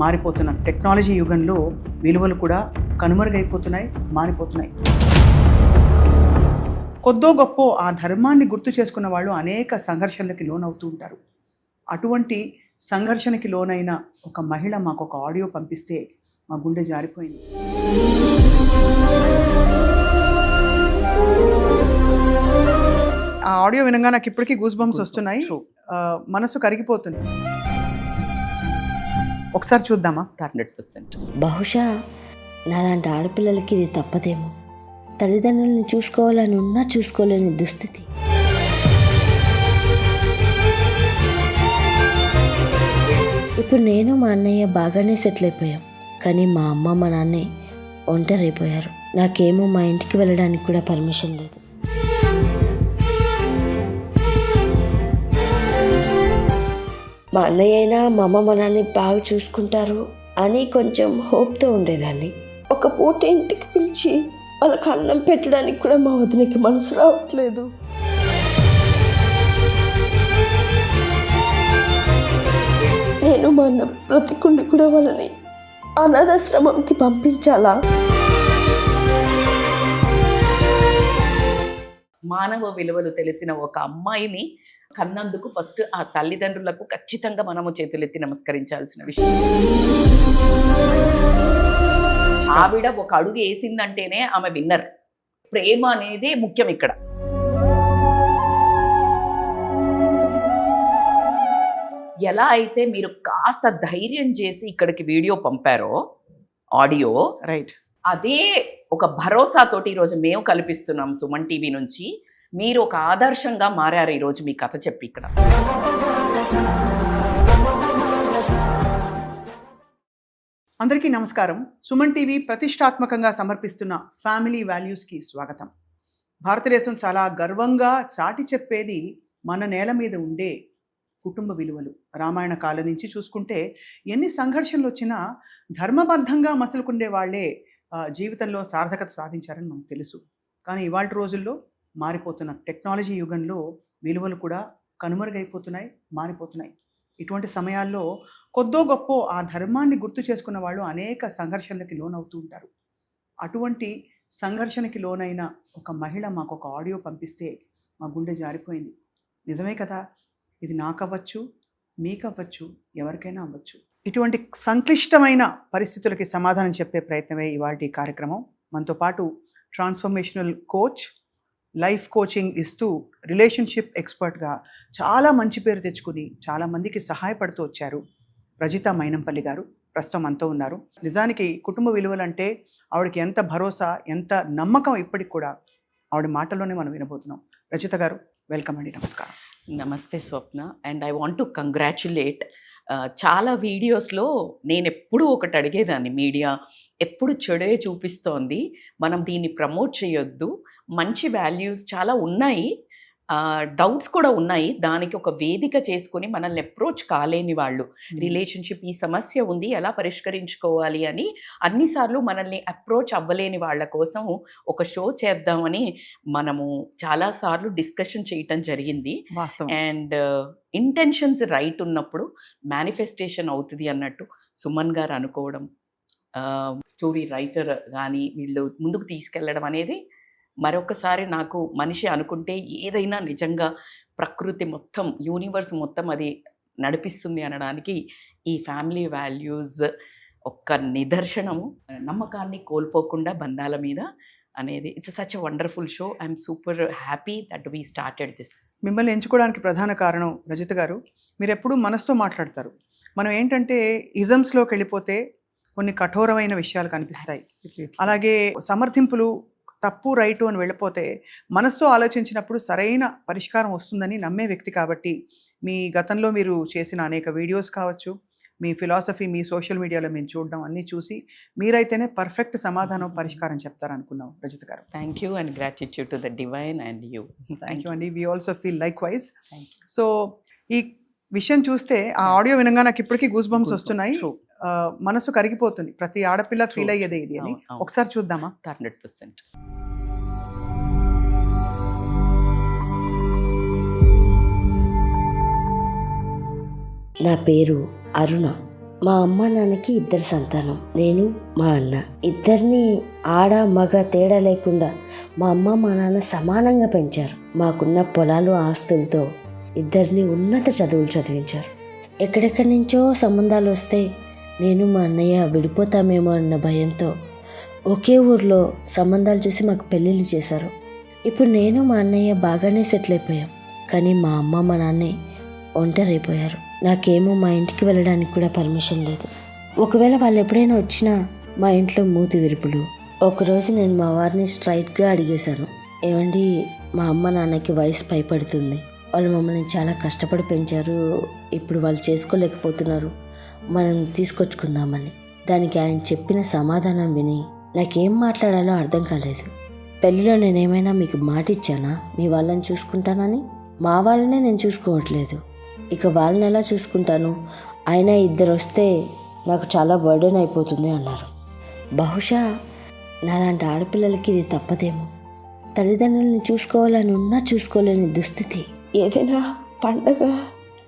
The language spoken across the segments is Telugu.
మారిపోతున్న టెక్నాలజీ యుగంలో విలువలు కూడా కనుమరుగైపోతున్నాయి, మారిపోతున్నాయి. కొద్దో గొప్పో ఆ ధర్మాన్ని గుర్తు చేసుకున్న వాళ్ళు అనేక సంఘర్షణలకి లోనవుతూ ఉంటారు. అటువంటి సంఘర్షణకి లోనైన ఒక మహిళ మాకు ఒక ఆడియో పంపిస్తే మా గుండె జారిపోయింది. ఆ ఆడియో వినగా నాకు ఇప్పటికీ గూస్ బంప్స్ వస్తున్నాయి, మనసు కరిగిపోతుంది. ఒకసారి చూద్దామా? 100%. బహుశా నాలాంటి ఆడపిల్లలకి ఇది తప్పదేమో. తల్లిదండ్రులను చూసుకోవాలని ఉన్నా చూసుకోలేని దుస్థితి. ఇప్పుడు నేను మా అన్నయ్య బాగానే సెటిల్ అయిపోయాం, కానీ మా అమ్మ మా నాన్నే ఒంటరైపోయారు. నాకేమో మా ఇంటికి వెళ్ళడానికి కూడా పర్మిషన్ లేదు. మా అన్నయ్య అయినా మా అమ్మ మా నాన్ని బాగా చూసుకుంటారు అని కొంచెం హోప్తో ఉండేదాన్ని. ఒక పూట ఇంటికి పిలిచి వాళ్ళకి అన్నం పెట్టడానికి కూడా మా వదినకి మనసు రావట్లేదు. నేను మా అన్న బ్రతికుండి కూడా వాళ్ళని అనాథాశ్రమంకి పంపించాలా? మానవ విలువలు తెలిసిన ఒక అమ్మాయిని కన్నందుకు ఫస్ట్ ఆ తల్లిదండ్రులకు ఖచ్చితంగా మనము చేతులెత్తి నమస్కరించాల్సిన విషయం. ఆవిడ ఒక అడుగు వేసిందంటేనే ఆమె విన్నర్. ప్రేమ అనేది ముఖ్యం ఇక్కడ. ఎలా అయితే మీరు కాస్త ధైర్యం చేసి ఇక్కడికి వీడియో పంపారో, ఆడియో, రైట్, అదే ఒక భరోసాతోటి ఈరోజు మేము కల్పిస్తున్నాం సుమన్ టీవీ నుంచి. మీరు ఒక ఆదర్శంగా మారారు ఈరోజు మీ కథ చెప్పి ఇక్కడ. అందరికీ నమస్కారం. సుమన్ టీవీ ప్రతిష్టాత్మకంగా సమర్పిస్తున్న ఫ్యామిలీ వాల్యూస్కి స్వాగతం. భారతదేశం చాలా గర్వంగా చాటి చెప్పేది మన నేల మీద ఉండే కుటుంబ విలువలు. రామాయణ కాలం నుంచి చూసుకుంటే ఎన్ని సంఘర్షణలు వచ్చినా ధర్మబద్ధంగా మసులుకుండే వాళ్ళే జీవితంలో సార్థకత సాధించారని మనకు తెలుసు. కానీ ఇవాళ రోజుల్లో మారిపోతున్న టెక్నాలజీ యుగంలో విలువలు కూడా కనుమరుగైపోతున్నాయి, మారిపోతున్నాయి. ఇటువంటి సమయాల్లో కొద్దో గొప్పో ఆ ధర్మాన్ని గుర్తు చేసుకున్న వాళ్ళు అనేక సంఘర్షణలకి లోనవుతూ ఉంటారు. అటువంటి సంఘర్షణకి లోనైన ఒక మహిళ మాకు ఒక ఆడియో పంపిస్తే మా గుండె జారిపోయింది. నిజమే కదా, ఇది నాకవ్వచ్చు, మీకవ్వచ్చు, ఎవరికైనా అవ్వచ్చు. ఇటువంటి సంక్లిష్టమైన పరిస్థితులకి సమాధానం చెప్పే ప్రయత్నమే ఇవాల్టి కార్యక్రమం. మనతో పాటు ట్రాన్స్ఫర్మేషనల్ కోచ్, లైఫ్ కోచింగ్ ఇస్తూ రిలేషన్షిప్ ఎక్స్పర్ట్గా చాలా మంచి పేరు తెచ్చుకుని చాలామందికి సహాయపడుతూ వచ్చారు రజిత మైనంపల్లి గారు. ప్రస్తుతం మనతో ఉన్నారు. నిజానికి కుటుంబ విలువలంటే ఆవిడకి ఎంత భరోసా, ఎంత నమ్మకం ఇప్పటికి కూడా ఆవిడ మాటల్లోనే మనం వినబోతున్నాం. రజిత గారు, వెల్కమ్ అండి. నమస్కారం. నమస్తే Swapna. And I want to congratulate. చాలా వీడియోస్లో నేను ఎప్పుడూ ఒకటి అడిగేదాన్ని, మీడియా ఎప్పుడు చెడే చూపిస్తోంది, మనం దీన్ని ప్రమోట్ చేయొద్దు. మంచి వాల్యూస్ చాలా ఉన్నాయి, డౌట్స్ కూడా ఉన్నాయి. దానికి ఒక వేదిక చేసుకొని మనల్ని అప్రోచ్ కాలేని వాళ్ళు, రిలేషన్షిప్ ఈ సమస్య ఉంది ఎలా పరిష్కరించుకోవాలి అని అన్నిసార్లు మనల్ని అప్రోచ్ అవ్వలేని వాళ్ళ కోసం ఒక షో చేద్దామని మనము చాలాసార్లు డిస్కషన్ చేయటం జరిగింది. అండ్ ఇంటెన్షన్స్ రైట్ ఉన్నప్పుడు మేనిఫెస్టేషన్ అవుతుంది అన్నట్టు సుమన్ గారు అనుకోవడం, స్టోరీ రైటర్ కానీ వీళ్ళు ముందుకు తీసుకెళ్ళడం అనేది మరొకసారి నాకు మనిషి అనుకుంటే ఏదైనా నిజంగా ప్రకృతి మొత్తం, యూనివర్స్ మొత్తం అది నడిపిస్తుంది అనడానికి ఈ ఫ్యామిలీ వాల్యూస్ ఒక్క నిదర్శనము. నమ్మకాన్ని కోల్పోకుండా బంధాల మీద అనేది it's such a wonderful show. I'm super happy that we started this. మిమ్మల్ని ఎంచుకోవడానికి ప్రధాన కారణం రజిత గారు, మీరు ఎప్పుడూ మనసుతో మాట్లాడతారు. మనం ఏంటంటే ఇజమ్స్లోకి వెళ్ళిపోతే కొన్ని కఠోరమైన విషయాలు కనిపిస్తాయి. అలాగే సమర్థింపులు తప్పు రైటు అని వెళ్ళిపోతే మనసుతో ఆలోచించినప్పుడు సరైన పరిష్కారం వస్తుందని నమ్మే వ్యక్తి కాబట్టి మీ గతంలో మీరు చేసిన అనేక వీడియోస్ కావచ్చు, మీ ఫిలాసఫీ, మీ సోషల్ మీడియాలో మేము చూడడం అన్నీ చూసి మీరైతేనే పర్ఫెక్ట్ సమాధానం, పరిష్కారం చెప్తారనుకున్నాం రజిత గారు. Thank you and gratitude to the divine and you. Thank you అండి. We also feel like wise. So ఈ విషయం చూస్తే ఆ ఆడియో వినగా నాకు ఇప్పటికీ గూస్ బంప్స్ వస్తున్నాయి, మనసు కరిగిపోతుంది. ప్రతి ఆడపిల్ల ఫీల్ అయ్యేదే ఇది అని. ఒకసారి చూద్దామా? 100%. నా పేరు అరుణ. మా అమ్మ నాన్నకి 2 సంతానం, నేను మా అన్న. ఇద్దరిని ఆడ మగ తేడా లేకుండా మా అమ్మ మా నాన్న సమానంగా పెంచారు. మాకున్న పొలాలు ఆస్తులతో ఇద్దరిని ఉన్నత చదువులు చదివించారు. ఎక్కడెక్కడి నుంచో సంబంధాలు వస్తే నేను మా అన్నయ్య విడిపోతామేమో అన్న భయంతో ఒకే ఊర్లో సంబంధాలు చూసి మాకు పెళ్ళిళ్ళు చేశారు. ఇప్పుడు నేను మా అన్నయ్య బాగానే సెటిల్ అయిపోయాం. కానీ మా అమ్మ మా నాన్నే ఒంటరైపోయారు. నాకేమో మా ఇంటికి వెళ్ళడానికి కూడా పర్మిషన్ లేదు. ఒకవేళ వాళ్ళు ఎప్పుడైనా వచ్చినా మా ఇంట్లో మూతి విరుపులు. ఒకరోజు నేను మా వారిని స్ట్రైట్గా అడిగేశాను, ఏమండి, మా అమ్మ నాన్నకి వయసు పైపడుతుంది, వాళ్ళు మమ్మల్ని చాలా కష్టపడి పెంచారు, ఇప్పుడు వాళ్ళు చేసుకోలేకపోతున్నారు, మనం తీసుకొచ్చుకుందామని. దానికి ఆయన చెప్పిన సమాధానం విని నాకేం మాట్లాడాలో అర్థం కాలేదు. పెళ్ళిలో నేనేమైనా మీకు మాట ఇచ్చానా మీ వాళ్ళని చూసుకుంటానని? మా వాళ్ళనే నేను చూసుకోవట్లేదు, ఇక వాళ్ళని ఎలా చూసుకుంటాను? అయినా 2 వస్తే నాకు చాలా బర్డెన్ అయిపోతుంది అన్నారు. బహుశా నాలాంటి ఆడపిల్లలకి ఇది తప్పదేమో. తల్లిదండ్రులను చూసుకోవాలని ఉన్నా చూసుకోలేని దుస్థితి. ఏదైనా పండగ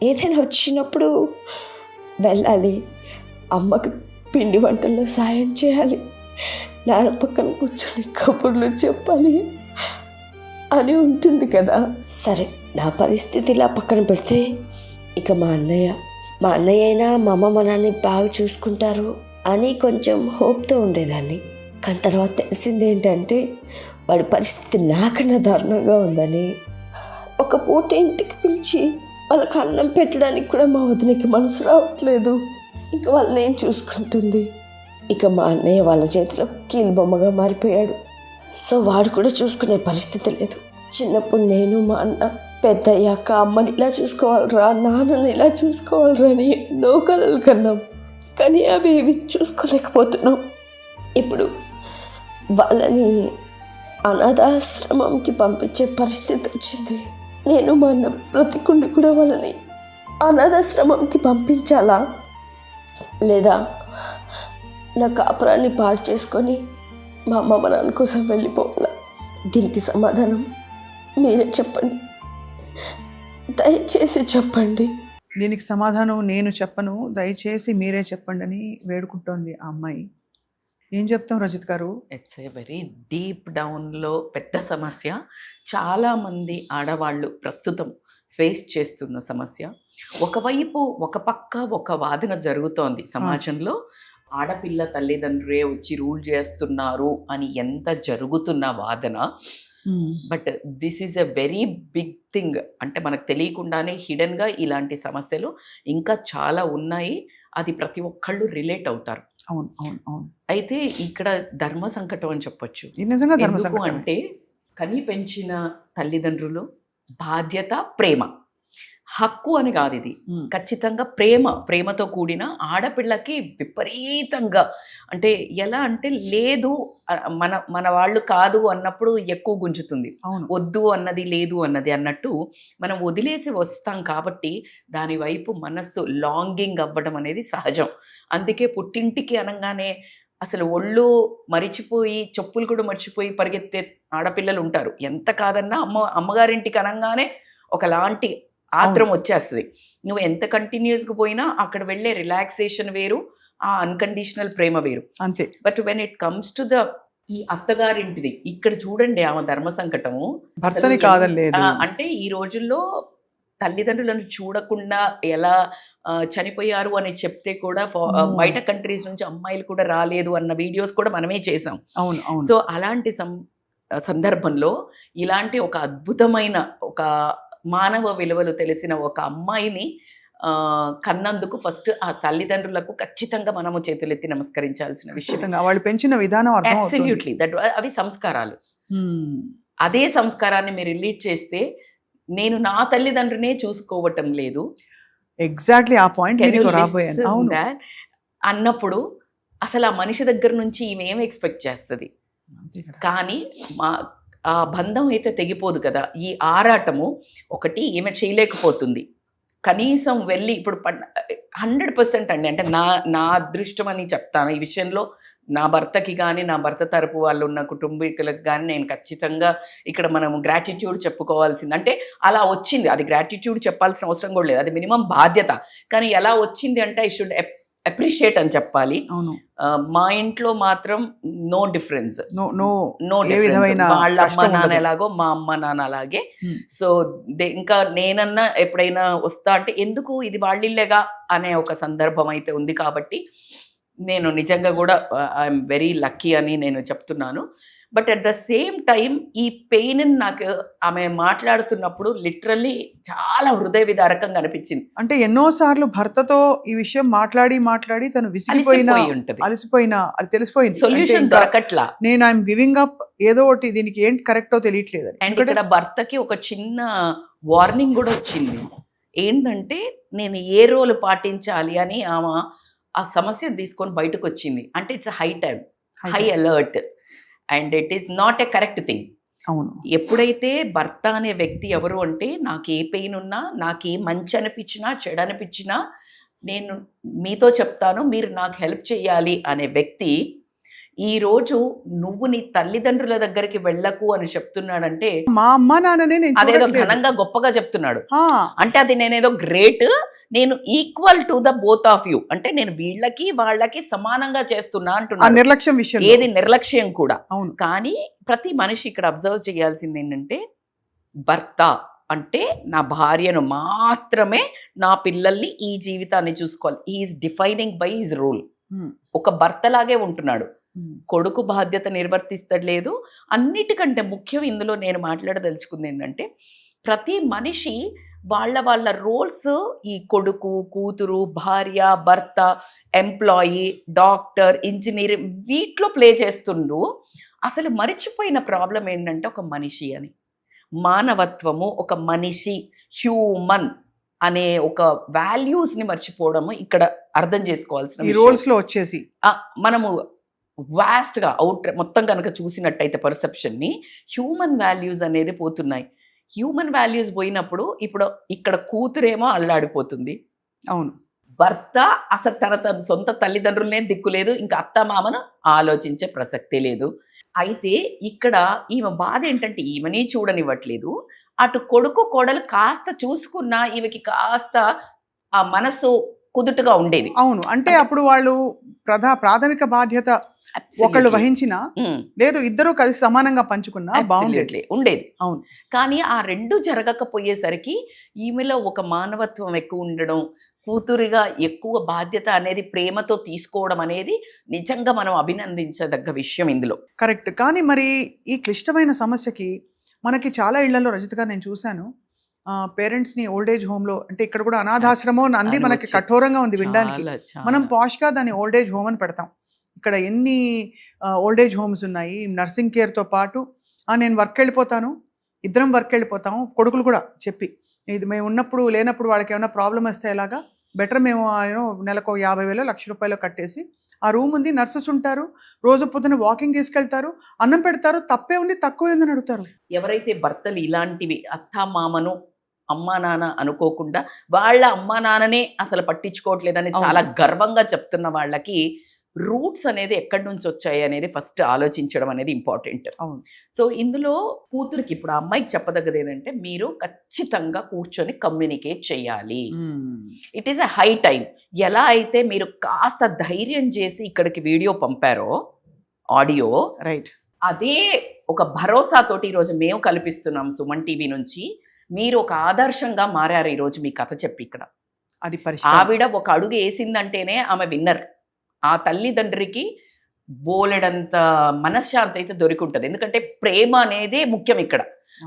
ఏదైనా వచ్చినప్పుడు వెళ్ళాలి, అమ్మకి పిండి వంటల్లో సాయం చేయాలి, నాన్న పక్కన కూర్చొని కబుర్లు చెప్పాలి అని ఉంటుంది కదా. సరే, నా పరిస్థితి ఇలా పక్కన పెడితే ఇక మా అన్నయ్య అయినా మా అమ్మ మా నాన్నని బాగా చూసుకుంటారు అని కొంచెం హోప్తో ఉండేదాన్ని. కానీ తర్వాత తెలిసింది ఏంటంటే వాడి పరిస్థితి నాకన్నా దారుణంగా ఉందని. ఒక పూట ఇంటికి పిలిచి వాళ్ళకి అన్నం పెట్టడానికి కూడా మా వదినకి మనసు రావట్లేదు. ఇక వాళ్ళని ఏం చూసుకుంటుంది? ఇక మా అన్నయ్య వాళ్ళ చేతిలో కీలుబొమ్మగా మారిపోయాడు. సో వాడు కూడా చూసుకునే పరిస్థితి లేదు. చిన్నప్పుడు నేను మా అన్న పెద్దయ్యాక అమ్మని ఇలా చూసుకోవాలరా, నాన్నని ఇలా చూసుకోవాలరా అని ఎన్నో కలలు కన్నాం. కానీ అవి ఏవి చూసుకోలేకపోతున్నాం. ఇప్పుడు వాళ్ళని అనాథాశ్రమంకి పంపించే పరిస్థితి వచ్చింది. నేను మా అన్న బ్రతికుండి కూడా వాళ్ళని అనాథాశ్రమంకి పంపించాలా, లేదా నా కాపురాన్ని పాడు చేసుకొని మా అమ్మ మా నాన్న కోసం వెళ్ళిపోవాలా? దీనికి సమాధానం మీరే చెప్పండి, దయచేసి చెప్పండి. దీనికి సమాధానం నేను చెప్పను, దయచేసి మీరే చెప్పండి అని వేడుకుంటోంది ఆ అమ్మాయి. ఏం చెప్తాం రజిత్ గారు? ఇట్స్ ఏ వెరీ డీప్ డౌన్లో పెద్ద సమస్య. చాలామంది ఆడవాళ్ళు ప్రస్తుతం ఫేస్ చేస్తున్న సమస్య. ఒకవైపు ఒక పక్క ఒక వాదన జరుగుతోంది సమాజంలో, ఆడపిల్ల తల్లిదండ్రులే వచ్చి రూల్ చేస్తున్నారు అని ఎంత జరుగుతున్న వాదన. But this is a very big thing. అంటే మనకు తెలియకుండానే హిడన్గా ఇలాంటి సమస్యలు ఇంకా చాలా ఉన్నాయి. అది ప్రతి ఒక్కళ్ళు రిలేట్ అవుతారు. అవును అవును అవును. అయితే ఇక్కడ ధర్మ సంకటం అని చెప్పొచ్చు. ఇది నిజంగా ధర్మ ఎందుకు సంకటమే. అంటే కని పెంచిన తల్లిదండ్రులు, బాధ్యత, ప్రేమ, హక్కు అని కాదు ఇది. ఖచ్చితంగా ప్రేమతో కూడిన ఆడపిల్లకి విపరీతంగా, అంటే ఎలా అంటే లేదు మన వాళ్ళు కాదు అన్నప్పుడు ఎక్కువ గుంజుతుంది. అవును. వద్దు అన్నది లేదు అన్నది అన్నట్టు మనం వదిలేసి వస్తాం కాబట్టి దాని వైపు మనస్సు లాంగింగ్ అవ్వడం అనేది సహజం. అందుకే పుట్టింటికి అనగానే అసలు ఒళ్ళు మరిచిపోయి చెప్పులు కూడా మర్చిపోయి పరిగెత్తే ఆడపిల్లలు ఉంటారు. ఎంత కాదన్నా అమ్మగారింటికి అనగానే ఒకలాంటి ఆత్రం వచ్చేస్తుంది. నువ్వు ఎంత కంటిన్యూస్గా పోయినా అక్కడ వెళ్ళే రిలాక్సేషన్ వేరు, ఆ అన్కండిషనల్ ప్రేమ వేరు. అంతే. But when it comes to the ఈ అత్తగారింటిది, ఇక్కడ చూడండి ఆమె ధర్మ సంకటము. భర్తని కాదలేదు. అంటే ఈ రోజుల్లో తల్లిదండ్రులను చూడకుండా ఎలా చనిపోయారు అని చెప్తే కూడా బయట కంట్రీస్ నుంచి అమ్మాయిలు కూడా రాలేదు అన్న వీడియోస్ కూడా మనమే చేసాం. అవును అవును. సో అలాంటి సందర్భంలో ఇలాంటి ఒక అద్భుతమైన ఒక మానవ విలువలు తెలిసిన ఒక అమ్మాయిని కన్నందుకు ఫస్ట్ ఆ తల్లిదండ్రులకు ఖచ్చితంగా మనము చేతులెత్తి నమస్కరించాల్సిన విషయం. వాళ్ళు పెంచిన విధానం అబ్సల్యూట్లీ అవి సంస్కారాలు. అదే సంస్కారాన్ని మీరు రిలీట్ చేస్తే నేను నా తల్లిదండ్రునే చూసుకోవటం లేదు, ఎగ్జాక్ట్లీ ఆ పాయింట్ అన్నప్పుడు అసలు ఆ మనిషి దగ్గర నుంచి ఈమె ఏం ఎక్స్పెక్ట్ చేస్తుంది? కానీ ఆ బంధం అయితే తెగిపోదు కదా. ఈ ఆరాటము ఒకటి ఈమె చేయలేకపోతుంది. కనీసం వెళ్ళి ఇప్పుడు 100% అండి, అంటే నా అదృష్టం అని చెప్తాను ఈ విషయంలో. నా భర్తకి కానీ నా భర్త తరపు వాళ్ళు ఉన్న కుటుంబీకులకు కానీ నేను ఖచ్చితంగా ఇక్కడ మనం గ్రాటిట్యూడ్ చెప్పుకోవాల్సింది. అంటే అలా వచ్చింది, అది గ్రాటిట్యూడ్ చెప్పాల్సిన అవసరం కూడా లేదు, అది మినిమం బాధ్యత. కానీ ఎలా వచ్చింది అంటే ఐ షుడ్ అప్రిషియేట్ అని చెప్పాలి. అవును. మా ఇంట్లో మాత్రం నో డిఫరెన్స్, నో నో ఏ విధమైన వాళ్ళ అమ్మ కష్టం నాన్న ఉండదు. ఎలాగో మా అమ్మ నాన్న అలాగే. Hmm. సో ఇంకా నేనన్నా ఎప్పుడైనా వస్తా అంటే ఎందుకు ఇది వాళ్ళిల్లేగా అనే ఒక సందర్భం అయితే ఉంది. కాబట్టి నేను నిజంగా కూడా ఐఎమ్ వెరీ లక్కీ అని నేను చెప్తున్నాను. But at the same time ఈ పెయిన్ నాకు ఆమె మాట్లాడుతున్నప్పుడు లిటరల్లీ చాలా హృదయ విదారకంగా అనిపించింది. అంటే ఎన్నోసార్లు భర్తతో ఈ విషయం మాట్లాడి తను విసిగిపోయిన అలసిపోయి ఉంటది, అలసిపోయిన అది తెలిసిపోయింది. సొల్యూషన్ దొరకట్లా. నేను ఐఎమ్ గివింగ్ అప్, ఏదో ఒకటి దీనికి ఏంటి కరెక్టో తెలియట్లేదు. అండ్ ఇక్కడ భర్తకి ఒక చిన్న వార్నింగ్ కూడా వచ్చింది. ఏంటంటే నేను ఏ రోల్ పాటించాలి అని ఆమె ఆ సమస్యను తీసుకొని బయటకు వచ్చింది. అంటే it's high time, high alert, and it is not a correct thing. అవును. ఎప్పుడైతే భర్త అనే వ్యక్తి ఎవరు అంటే నాకు ఏ పెయిన్ ఉన్నా, నాకు ఏ మంచి అనిపించినా చెడు అనిపించినా నేను మీతో చెప్తాను, మీరు నాకు హెల్ప్ చేయాలి అనే వ్యక్తి ఈరోజు నువ్వు నీ తల్లిదండ్రుల దగ్గరికి వెళ్ళకు అని చెప్తున్నాడంటే మా అమ్మ నాన్ననే నేను అదేదో చూడట్లేదు. ఘనంగా గొప్పగా చెప్తున్నాడు. ఆ, అంటే అది నేనేదో గ్రేట్, నేను equal to the both of you, అంటే నేను వీళ్ళకి వాళ్ళకి సమానంగా చేస్తున్నా ఆ అంటున్నాను. నిర్లక్ష్యం విషయం. ఏది నిర్లక్ష్యం కూడా. అవును. కానీ ప్రతి మనిషి ఇక్కడ అబ్జర్వ్ చేయాల్సింది ఏంటంటే భర్త అంటే నా భార్యను మాత్రమే, నా పిల్లల్ని ఈ జీవితాన్ని చూసుకోవాలి. Is defining by his role. Hmm. ఒక భర్తలాగే ఉంటున్నాడు, Hmm. కొడుకు బాధ్యత నిర్వర్తిస్తలేదు. అన్నిటికంటే ముఖ్యం ఇందులో నేను మాట్లాడదలుచుకుంది ఏంటంటే ప్రతి మనిషి వాళ్ళ రోల్స్, ఈ కొడుకు కూతురు భార్య భర్త ఎంప్లాయీ డాక్టర్ ఇంజనీర్ వీటిలో ప్లే చేస్తుండు. అసలు మరిచిపోయిన ప్రాబ్లం ఏంటంటే ఒక మనిషి అని, మానవత్వము, ఒక మనిషి, హ్యూమన్ అనే ఒక వాల్యూస్ని మర్చిపోవడము ఇక్కడ అర్థం చేసుకోవాల్సిన ఈ విషయం. రోల్స్ లో వచ్చేసి మనము వాస్ట్గా అవుట్ మొత్తం కనుక చూసినట్టయితే పర్సెప్షన్ని హ్యూమన్ వాల్యూస్ అనేది పోతున్నాయి. హ్యూమన్ వాల్యూస్ పోయినప్పుడు ఇప్పుడు ఇక్కడ కూతురేమో అల్లాడిపోతుంది, అవును, భర్త అసలు తన సొంత తల్లిదండ్రులనే దిక్కులేదు, ఇంకా అత్త మామను ఆలోచించే ప్రసక్తే లేదు. అయితే ఇక్కడ ఈమె బాధ ఏంటంటే ఈమెని చూడనివ్వట్లేదు, అటు కొడుకు కోడలు కాస్త చూసుకున్నా ఈమెకి కాస్త ఆ మనసు కుదుటగా ఉండేది. అవును. అంటే అప్పుడు వాళ్ళు ప్రాథమిక బాధ్యత ఒకళ్ళు వహించినా లేదు, ఇద్దరు కలిసి సమానంగా పంచుకున్నా బాగుండేది, ఉండేది. అవును. కానీ ఆ రెండు జరగకపోయేసరికి ఈమెలో ఒక మానవత్వం ఎక్కువ ఉండడం, కూతురిగా ఎక్కువ బాధ్యత అనేది ప్రేమతో తీసుకోవడం అనేది నిజంగా మనం అభినందించదగ్గ విషయం ఇందులో. కరెక్ట్. కానీ మరి ఈ క్లిష్టమైన సమస్యకి మనకి చాలా ఇళ్లలో, రజితగా నేను చూశాను, పేరెంట్స్ని ఓల్డ్ ఏజ్ హోమ్లో, అంటే ఇక్కడ కూడా అనాథాశ్రమం అంది మనకి కఠోరంగా ఉంది వినడానికి. మనం పాష్గా దాన్ని ఓల్డ్ ఏజ్ హోమ్ అని పెడతాం. ఇక్కడ ఎన్ని ఓల్డ్ ఏజ్ హోమ్స్ ఉన్నాయి, నర్సింగ్ కేర్తో పాటు. నేను వర్క్ వెళ్ళిపోతాను, ఇద్దరం వర్క్ వెళ్ళిపోతాము, కొడుకులు కూడా చెప్పి ఇది మేము ఉన్నప్పుడు లేనప్పుడు వాళ్ళకి ఏమైనా ప్రాబ్లం వస్తే ఎలాగా, బెటర్ మేము నెలకు 50,000 1,00,000 కట్టేసి ఆ రూమ్ ఉంది, నర్సెస్ ఉంటారు, రోజు పొద్దున వాకింగ్ తీసుకెళ్తారు, అన్నం పెడతారు, తప్పే ఉంది తక్కువ ఏందని అడుగుతారు. ఎవరైతే భర్తలు ఇలాంటివి అత్త మామను అమ్మా నాన్న అనుకోకుండా వాళ్ళ అమ్మా నాన్ననే అసలు పట్టించుకోవట్లేదని చాలా గర్వంగా చెప్తున్న వాళ్ళకి రూట్స్ అనేది ఎక్కడి నుంచి వచ్చాయి అనేది ఫస్ట్ ఆలోచించడం అనేది ఇంపార్టెంట్. అవును. సో ఇందులో కూతురికి ఇప్పుడు ఆ అమ్మాయికి చెప్పదగ్గది ఏంటంటే మీరు ఖచ్చితంగా కూర్చొని కమ్యూనికేట్ చేయాలి. It is a high time. ఎలా అయితే మీరు కాస్త ధైర్యం చేసి ఇక్కడికి వీడియో పంపారో, ఆడియో, రైట్, అదే ఒక భరోసాతోటి ఈరోజు మేము కల్పిస్తున్నాం సుమన్ టీవీ నుంచి. మీరు ఒక ఆదర్శంగా మారారు ఈరోజు మీ కథ చెప్పి. ఇక్కడ అది ఆవిడ ఒక అడుగు వేసిందంటేనే ఆమె విన్నర్. ఆ తల్లిదండ్రికి బోలెడంత మనశ్శాంతి అయితే దొరికి ఉంటుంది. ఎందుకంటే ప్రేమ అనేదే ముఖ్యం ఇక్కడ.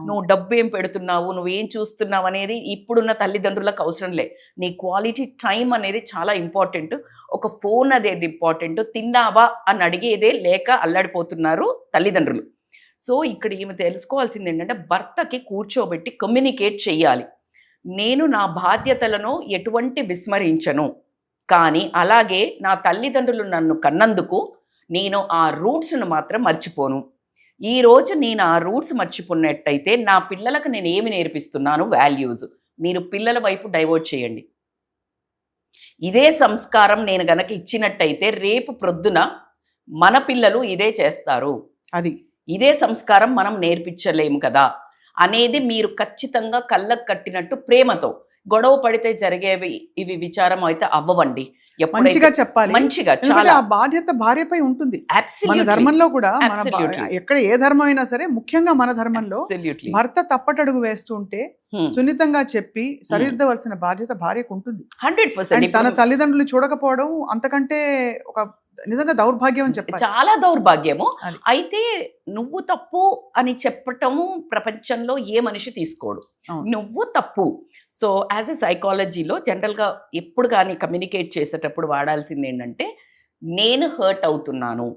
నువ్వు డబ్బు ఏం పెడుతున్నావు, నువ్వేం చూస్తున్నావు అనేది ఇప్పుడున్న తల్లిదండ్రులకు అవసరం లే. నీ క్వాలిటీ టైం అనేది చాలా ఇంపార్టెంట్. ఒక ఫోన్ అదేది ఇంపార్టెంట్. తిన్నావా అని అడిగేదే లేక అల్లాడిపోతున్నారు తల్లిదండ్రులు. సో ఇక్కడ ఈమె తెలుసుకోవాల్సింది ఏంటంటే భర్తకి కూర్చోబెట్టి కమ్యూనికేట్ చెయ్యాలి. నేను నా బాధ్యతలను ఎటువంటి విస్మరించను, కానీ అలాగే నా తల్లిదండ్రులు నన్ను కన్నందుకు నేను ఆ రూట్స్ను మాత్రం మర్చిపోను. ఈరోజు నేను ఆ రూట్స్ మర్చిపోయినట్టయితే నా పిల్లలకు నేను ఏమి నేర్పిస్తున్నాను, వాల్యూస్. మీరు పిల్లల వైపు డైవర్ట్ చేయండి. ఇదే సంస్కారం నేను గనక ఇచ్చినట్టయితే రేపు ప్రొద్దున మన పిల్లలు ఇదే చేస్తారు. అది ఇదే సంస్కారం మనం నేర్పించలేము కదా అనేది మీరు ఖచ్చితంగా కళ్ళకు కట్టినట్టు ప్రేమతో గొడవ పడితే జరిగేవి ఇవి విచారం అయితే అవ్వవండి. మంచిగా చెప్పాలి. మంచిగా ఎందుకంటే చాలా ఆ బాధ్యత భార్యపై ఉంటుంది. మన Absolutely. ధర్మంలో కూడా మన Absolutely. ఎక్కడ ఏ ధర్మం అయినా సరే, ముఖ్యంగా మన ధర్మంలో Absolutely. భర్త తప్పటడుగు వేస్తుంటే సున్నితంగా చెప్పి సరిదిద్దవలసిన బాధ్యత భార్యకు ఉంటుంది. 100%. And తన తల్లిదండ్రులు చూడకపోవడం అంతకంటే ఒక నిజంగా దౌర్భాగ్యం అని చెప్పాలి. చాలా దౌర్భాగ్యము. అది. అయితే నువ్వు తప్పు అని చెప్పటము ప్రపంచంలో ఏ మనిషి తీసుకోడు. అవును. నువ్వు తప్పు. సో యాజ్ ఎ సైకాలజీలో జనరల్గా ఎప్పుడు కానీ కమ్యూనికేట్ చేసేటప్పుడు వాడాల్సింది ఏంటంటే, నేను హర్ట్ అవుతున్నాను,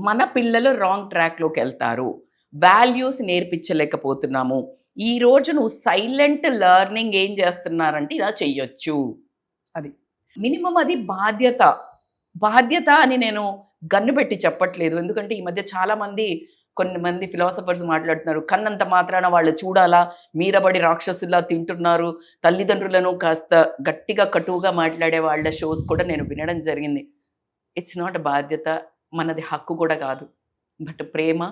మన పిల్లలు రాంగ్ ట్రాక్లోకి వెళ్తారు, వాల్యూస్ నేర్పించలేకపోతున్నాము, ఈ రోజు నువ్వు సైలెంట్ లెర్నింగ్ ఏం చేస్తున్నారంటే ఇలా చెయ్యొచ్చు. అది మినిమం అది బాధ్యత అని నేను గన్ను పెట్టి చెప్పట్లేదు. ఎందుకంటే ఈ మధ్య చాలామంది కొంతమంది ఫిలాసఫర్స్ మాట్లాడుతున్నారు, కన్నంత మాత్రాన వాళ్ళు చూడాలా, మీరబడి రాక్షసుల్లా తింటున్నారు, తల్లిదండ్రులను కాస్త గట్టిగా కటువుగా మాట్లాడే వాళ్ళ షోస్ కూడా నేను వినడం జరిగింది. ఇట్స్ నాట్ బాధ్యత, మనది హక్కు కూడా కాదు. బట్ ప్రేమ,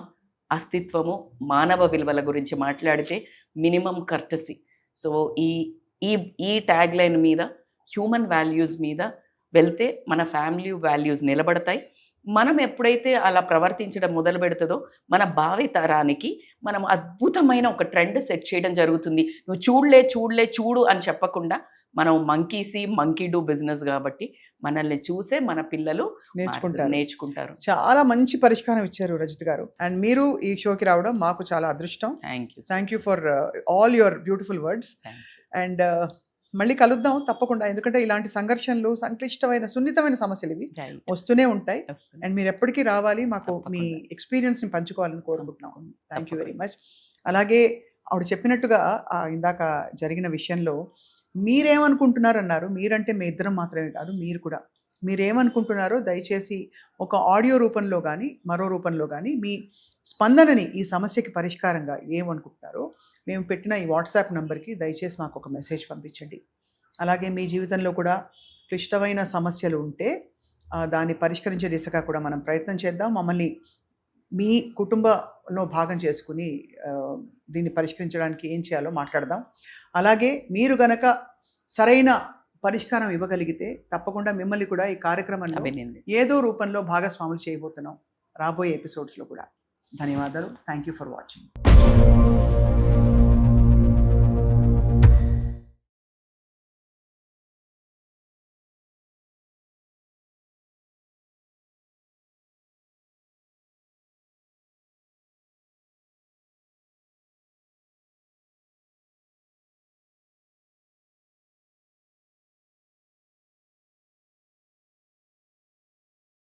అస్తిత్వము, మానవ విలువల గురించి మాట్లాడితే మినిమం కర్టసీ. సో ఈ ట్యాగ్ లైన్ మీద, హ్యూమన్ వాల్యూస్ మీద వెళ్తే మన ఫ్యామిలీ వాల్యూస్ నిలబడతాయి. మనం ఎప్పుడైతే అలా ప్రవర్తించడం మొదలు పెడుతుందో మన భావి తరానికి మనం అద్భుతమైన ఒక ట్రెండ్ సెట్ చేయడం జరుగుతుంది. నువ్వు చూడు అని చెప్పకుండా, మనం మంకీ డూ బిజినెస్ కాబట్టి మనల్ని చూసే మన పిల్లలు నేర్చుకుంటారు. చాలా మంచి పరిష్కారం ఇచ్చారు రజిత్ గారు. అండ్ మీరు ఈ షోకి రావడం మాకు చాలా అదృష్టం. Thank you for all your beautiful words. And మళ్ళీ కలుద్దాం తప్పకుండా, ఎందుకంటే ఇలాంటి సంఘర్షణలు, సంక్లిష్టమైన సున్నితమైన సమస్యలు ఇవి వస్తూనే ఉంటాయి. అండ్ మీరు ఎప్పటికీ రావాలి, మాకు మీ ఎక్స్పీరియన్స్ని పంచుకోవాలని కోరుకుంటున్నాం. Thank you very much. అలాగే ఆవిడ చెప్పినట్టుగా ఇందాక జరిగిన విషయంలో మీరేమనుకుంటున్నారు అన్నారు. మీరంటే మీ ఇద్దరం మాత్రమే కాదు, మీరు కూడా మీరేమనుకుంటున్నారో దయచేసి ఒక ఆడియో రూపంలో కానీ మరో రూపంలో కానీ మీ స్పందనని, ఈ సమస్యకి పరిష్కారంగా ఏమనుకుంటున్నారో మేము పెట్టిన ఈ వాట్సాప్ నంబర్కి దయచేసి మాకు ఒక మెసేజ్ పంపించండి. అలాగే మీ జీవితంలో కూడా క్లిష్టమైన సమస్యలు ఉంటే దాన్ని పరిష్కరించే దిశగా కూడా మనం ప్రయత్నం చేద్దాం. మమ్మల్ని మీ కుటుంబంలో భాగం చేసుకుని దీన్ని పరిష్కరించడానికి ఏం చేయాలో మాట్లాడదాం. అలాగే మీరు గనక సరైన పరిష్కారం ఇవ్వగలిగితే తప్పకుండా మిమ్మల్ని కూడా ఈ కార్యక్రమంలో ఏదో రూపంలో భాగస్వాములు చేయబోతున్నాం రాబోయే ఎపిసోడ్స్లో కూడా. ధన్యవాదాలు. Thank you for watching.